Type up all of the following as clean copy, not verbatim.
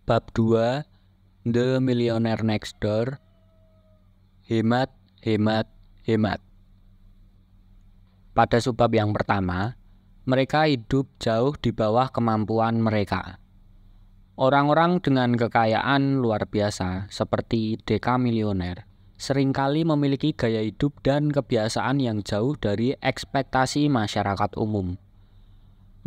Bab 2, The Millionaire Next Door. Hemat, hemat, hemat. Pada subbab yang pertama, mereka hidup jauh di bawah kemampuan mereka. Orang-orang dengan kekayaan luar biasa seperti dekamilioner seringkali memiliki gaya hidup dan kebiasaan yang jauh dari ekspektasi masyarakat umum.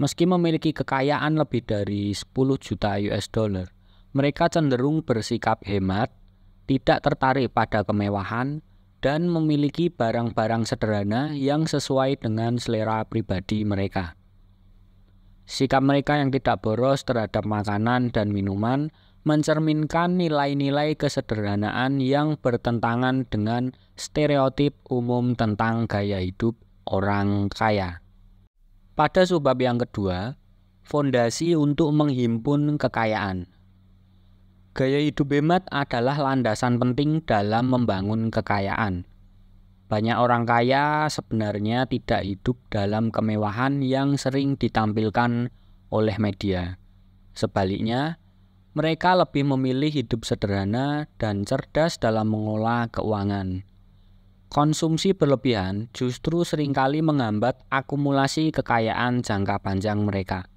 Meski memiliki kekayaan lebih dari 10 juta US dollar, mereka cenderung bersikap hemat, tidak tertarik pada kemewahan, dan memiliki barang-barang sederhana yang sesuai dengan selera pribadi mereka. Sikap mereka yang tidak boros terhadap makanan dan minuman mencerminkan nilai-nilai kesederhanaan yang bertentangan dengan stereotip umum tentang gaya hidup orang kaya. Pada subbab yang kedua, fondasi untuk menghimpun kekayaan. Gaya hidup hemat adalah landasan penting dalam membangun kekayaan. Banyak orang kaya sebenarnya tidak hidup dalam kemewahan yang sering ditampilkan oleh media. Sebaliknya, mereka lebih memilih hidup sederhana dan cerdas dalam mengolah keuangan. Konsumsi berlebihan justru seringkali menghambat akumulasi kekayaan jangka panjang mereka.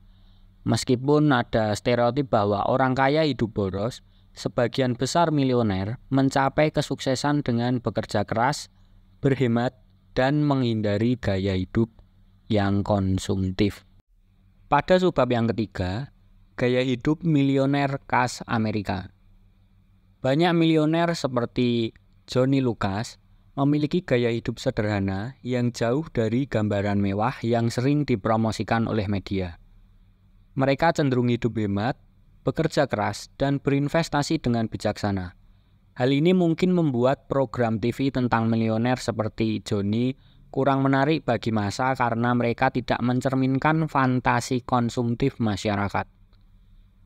Meskipun ada stereotip bahwa orang kaya hidup boros, sebagian besar milioner mencapai kesuksesan dengan bekerja keras, berhemat, dan menghindari gaya hidup yang konsumtif. Pada subbab yang ketiga, gaya hidup milioner khas Amerika. Banyak milioner seperti Johnny Lucas memiliki gaya hidup sederhana yang jauh dari gambaran mewah yang sering dipromosikan oleh media. Mereka cenderung hidup hemat, bekerja keras, dan berinvestasi dengan bijaksana. Hal ini mungkin membuat program TV tentang milioner seperti Johnny kurang menarik bagi massa karena mereka tidak mencerminkan fantasi konsumtif masyarakat.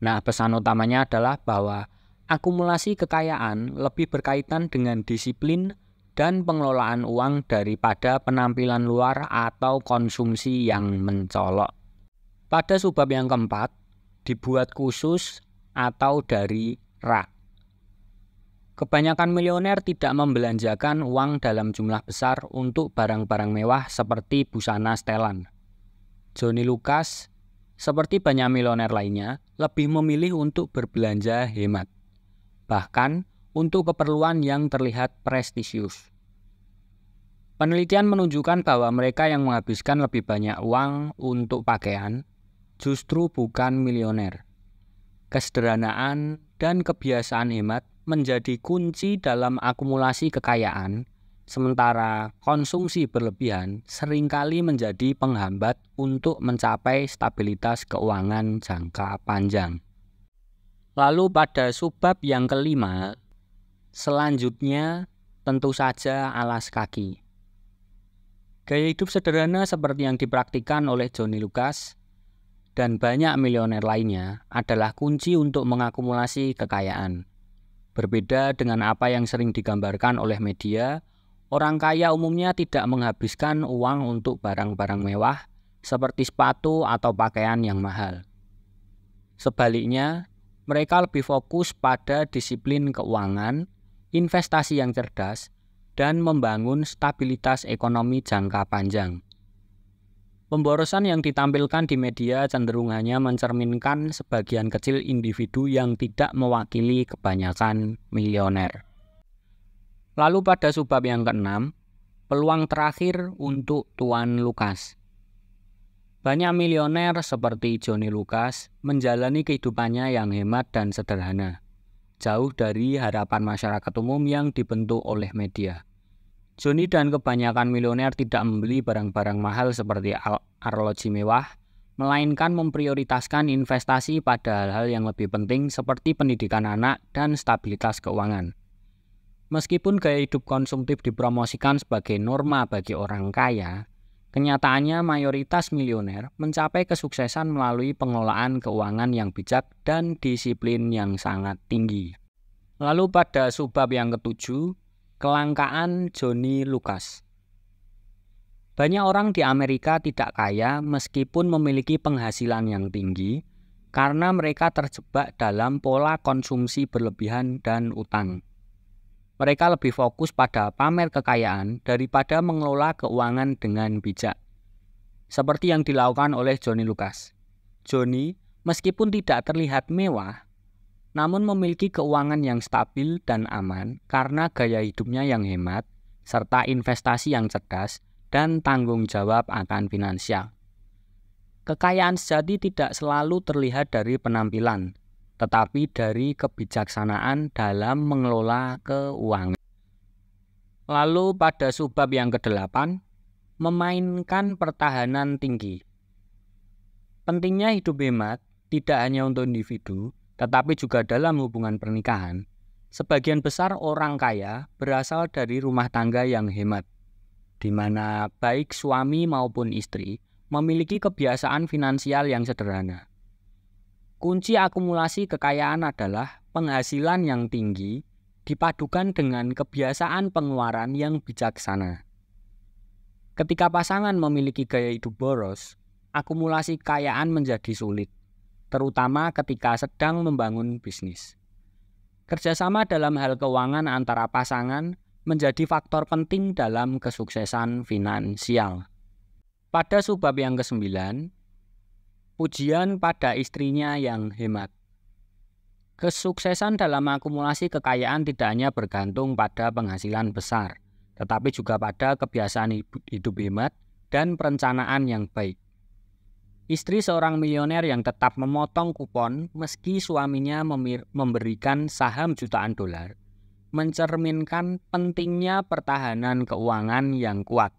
Nah, pesan utamanya adalah bahwa akumulasi kekayaan lebih berkaitan dengan disiplin dan pengelolaan uang daripada penampilan luar atau konsumsi yang mencolok. Pada subbab yang keempat, dibuat khusus atau dari rak. Kebanyakan milioner tidak membelanjakan uang dalam jumlah besar untuk barang-barang mewah seperti busana setelan. Johnny Lucas, seperti banyak milioner lainnya, lebih memilih untuk berbelanja hemat. Bahkan untuk keperluan yang terlihat prestisius. Penelitian menunjukkan bahwa mereka yang menghabiskan lebih banyak uang untuk pakaian justru bukan milioner. Kesederhanaan dan kebiasaan hemat menjadi kunci dalam akumulasi kekayaan, sementara konsumsi berlebihan seringkali menjadi penghambat untuk mencapai stabilitas keuangan jangka panjang. Lalu pada subbab yang kelima, selanjutnya tentu saja alas kaki. Gaya hidup sederhana seperti yang dipraktikkan oleh Johnny Lucas dan banyak milioner lainnya adalah kunci untuk mengakumulasi kekayaan. Berbeda dengan apa yang sering digambarkan oleh media, orang kaya umumnya tidak menghabiskan uang untuk barang-barang mewah seperti sepatu atau pakaian yang mahal. Sebaliknya, mereka lebih fokus pada disiplin keuangan, investasi yang cerdas, dan membangun stabilitas ekonomi jangka panjang. Pemborosan yang ditampilkan di media cenderung hanya mencerminkan sebagian kecil individu yang tidak mewakili kebanyakan milioner. Lalu pada subbab yang keenam, peluang terakhir untuk Tuan Lucas. Banyak milioner seperti Johnny Lucas menjalani kehidupannya yang hemat dan sederhana, jauh dari harapan masyarakat umum yang dibentuk oleh media. Johnny dan kebanyakan milioner tidak membeli barang-barang mahal seperti arloji mewah, melainkan memprioritaskan investasi pada hal-hal yang lebih penting seperti pendidikan anak dan stabilitas keuangan. Meskipun gaya hidup konsumtif dipromosikan sebagai norma bagi orang kaya, kenyataannya mayoritas milioner mencapai kesuksesan melalui pengelolaan keuangan yang bijak dan disiplin yang sangat tinggi. Lalu pada subbab yang ketujuh, kelangkaan Johnny Lucas. Banyak orang di Amerika tidak kaya meskipun memiliki penghasilan yang tinggi, karena mereka terjebak dalam pola konsumsi berlebihan dan utang. Mereka lebih fokus pada pamer kekayaan daripada mengelola keuangan dengan bijak. Seperti yang dilakukan oleh Johnny Lucas. Johnny, meskipun tidak terlihat mewah, namun memiliki keuangan yang stabil dan aman karena gaya hidupnya yang hemat, serta investasi yang cerdas dan tanggung jawab akan finansial. Kekayaan sejati tidak selalu terlihat dari penampilan, tetapi dari kebijaksanaan dalam mengelola keuangan. Lalu pada subbab yang ke-8, memainkan pertahanan tinggi. Pentingnya hidup hemat tidak hanya untuk individu, tetapi juga dalam hubungan pernikahan. Sebagian besar orang kaya berasal dari rumah tangga yang hemat, di mana baik suami maupun istri memiliki kebiasaan finansial yang sederhana. Kunci akumulasi kekayaan adalah penghasilan yang tinggi dipadukan dengan kebiasaan pengeluaran yang bijaksana. Ketika pasangan memiliki gaya hidup boros, akumulasi kekayaan menjadi sulit, terutama ketika sedang membangun bisnis. Kerjasama dalam hal keuangan antara pasangan menjadi faktor penting dalam kesuksesan finansial. Pada subbab yang ke-9, pujian pada istrinya yang hemat. Kesuksesan dalam akumulasi kekayaan tidak hanya bergantung pada penghasilan besar, tetapi juga pada kebiasaan hidup hemat dan perencanaan yang baik. Istri seorang milioner yang tetap memotong kupon meski suaminya memberikan saham jutaan dolar, mencerminkan pentingnya pertahanan keuangan yang kuat.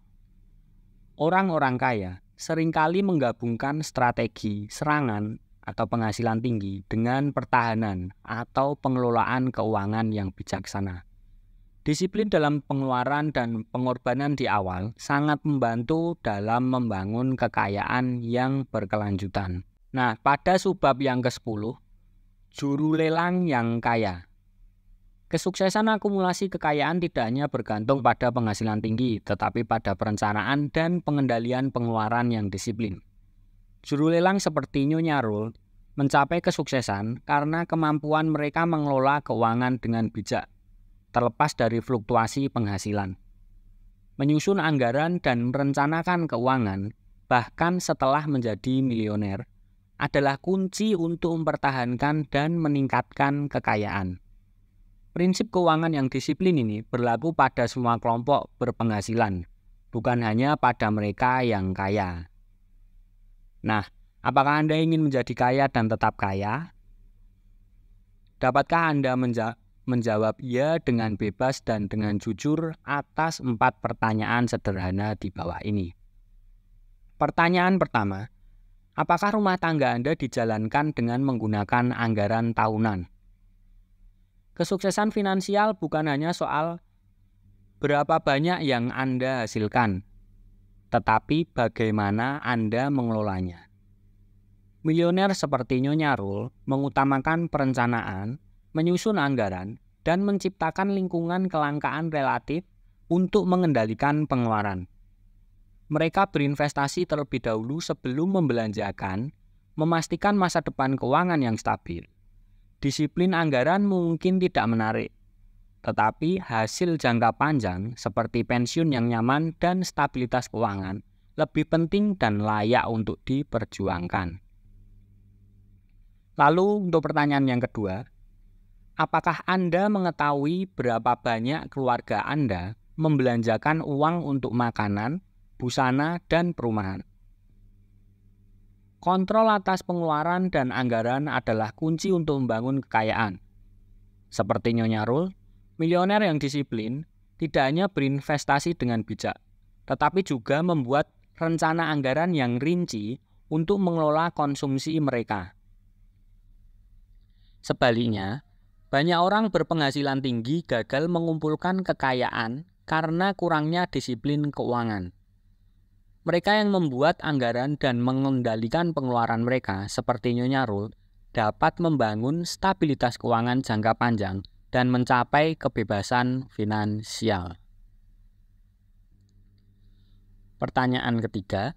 Orang-orang kaya seringkali menggabungkan strategi serangan atau penghasilan tinggi dengan pertahanan atau pengelolaan keuangan yang bijaksana. Disiplin dalam pengeluaran dan pengorbanan di awal sangat membantu dalam membangun kekayaan yang berkelanjutan. Nah, pada subbab yang ke-10, juru lelang yang kaya. Kesuksesan akumulasi kekayaan tidak hanya bergantung pada penghasilan tinggi, tetapi pada perencanaan dan pengendalian pengeluaran yang disiplin. Juru lelang seperti Nyonya Rul mencapai kesuksesan karena kemampuan mereka mengelola keuangan dengan bijak, terlepas dari fluktuasi penghasilan. Menyusun anggaran dan merencanakan keuangan, bahkan setelah menjadi milioner, adalah kunci untuk mempertahankan dan meningkatkan kekayaan. Prinsip keuangan yang disiplin ini berlaku pada semua kelompok berpenghasilan, bukan hanya pada mereka yang kaya. Nah, apakah Anda ingin menjadi kaya dan tetap kaya? Dapatkah Anda menjawab ya dengan bebas dan dengan jujur atas 4 pertanyaan sederhana di bawah ini? Pertanyaan pertama, apakah rumah tangga Anda dijalankan dengan menggunakan anggaran tahunan? Kesuksesan finansial bukan hanya soal berapa banyak yang Anda hasilkan, tetapi bagaimana Anda mengelolanya. Milioner seperti Nyonya Rul mengutamakan perencanaan, menyusun anggaran, dan menciptakan lingkungan kelangkaan relatif untuk mengendalikan pengeluaran. Mereka berinvestasi terlebih dahulu sebelum membelanjakan, memastikan masa depan keuangan yang stabil. Disiplin anggaran mungkin tidak menarik, tetapi hasil jangka panjang seperti pensiun yang nyaman dan stabilitas keuangan lebih penting dan layak untuk diperjuangkan. Lalu untuk pertanyaan yang kedua, apakah Anda mengetahui berapa banyak keluarga Anda membelanjakan uang untuk makanan, busana, dan perumahan? Kontrol atas pengeluaran dan anggaran adalah kunci untuk membangun kekayaan. Seperti Nyonya Rul, milioner yang disiplin tidak hanya berinvestasi dengan bijak, tetapi juga membuat rencana anggaran yang rinci untuk mengelola konsumsi mereka. Sebaliknya, banyak orang berpenghasilan tinggi gagal mengumpulkan kekayaan karena kurangnya disiplin keuangan. Mereka yang membuat anggaran dan mengendalikan pengeluaran mereka, seperti Nyonya Rul, dapat membangun stabilitas keuangan jangka panjang dan mencapai kebebasan finansial. Pertanyaan ketiga,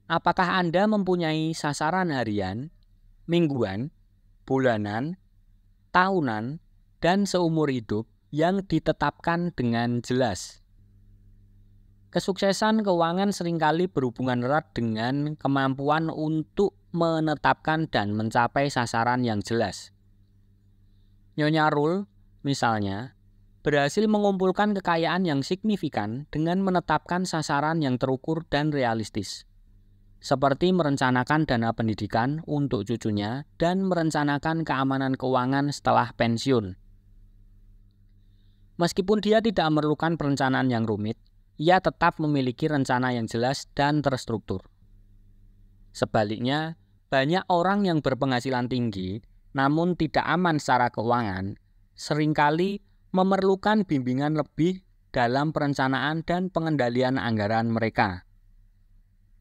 apakah Anda mempunyai sasaran harian, mingguan, bulanan, tahunan, dan seumur hidup yang ditetapkan dengan jelas. Kesuksesan keuangan seringkali berhubungan erat dengan kemampuan untuk menetapkan dan mencapai sasaran yang jelas. Nyonya Rule, misalnya, berhasil mengumpulkan kekayaan yang signifikan dengan menetapkan sasaran yang terukur dan realistis, seperti merencanakan dana pendidikan untuk cucunya dan merencanakan keamanan keuangan setelah pensiun. Meskipun dia tidak memerlukan perencanaan yang rumit, ia tetap memiliki rencana yang jelas dan terstruktur. Sebaliknya, banyak orang yang berpenghasilan tinggi namun tidak aman secara keuangan seringkali memerlukan bimbingan lebih dalam perencanaan dan pengendalian anggaran mereka.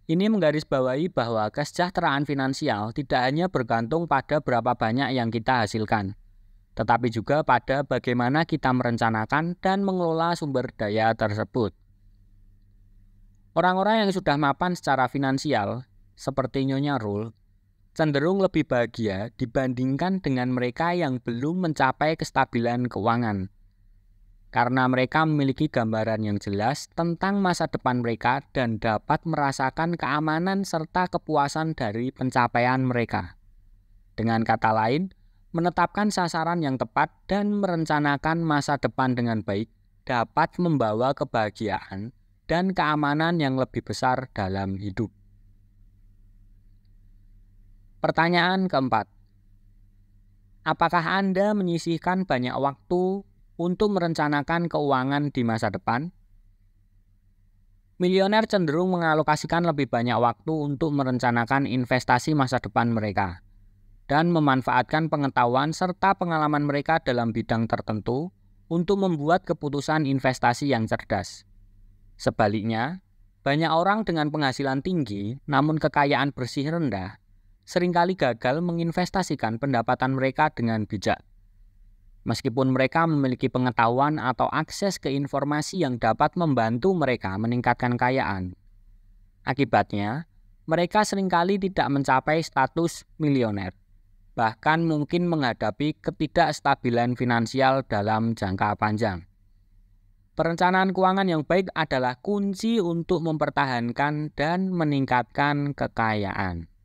Ini menggarisbawahi bahwa kesejahteraan finansial tidak hanya bergantung pada berapa banyak yang kita hasilkan, tetapi juga pada bagaimana kita merencanakan dan mengelola sumber daya tersebut. Orang-orang yang sudah mapan secara finansial, seperti Nyonya Rule, cenderung lebih bahagia dibandingkan dengan mereka yang belum mencapai kestabilan keuangan, karena mereka memiliki gambaran yang jelas tentang masa depan mereka dan dapat merasakan keamanan serta kepuasan dari pencapaian mereka. Dengan kata lain, menetapkan sasaran yang tepat dan merencanakan masa depan dengan baik dapat membawa kebahagiaan dan keamanan yang lebih besar dalam hidup. Pertanyaan keempat. Apakah Anda menyisihkan banyak waktu untuk merencanakan keuangan di masa depan? Milioner cenderung mengalokasikan lebih banyak waktu untuk merencanakan investasi masa depan mereka dan memanfaatkan pengetahuan serta pengalaman mereka dalam bidang tertentu untuk membuat keputusan investasi yang cerdas. Sebaliknya, banyak orang dengan penghasilan tinggi namun kekayaan bersih rendah seringkali gagal menginvestasikan pendapatan mereka dengan bijak. Meskipun mereka memiliki pengetahuan atau akses ke informasi yang dapat membantu mereka meningkatkan kekayaan. Akibatnya, mereka seringkali tidak mencapai status milioner, bahkan mungkin menghadapi ketidakstabilan finansial dalam jangka panjang. Perencanaan keuangan yang baik adalah kunci untuk mempertahankan dan meningkatkan kekayaan.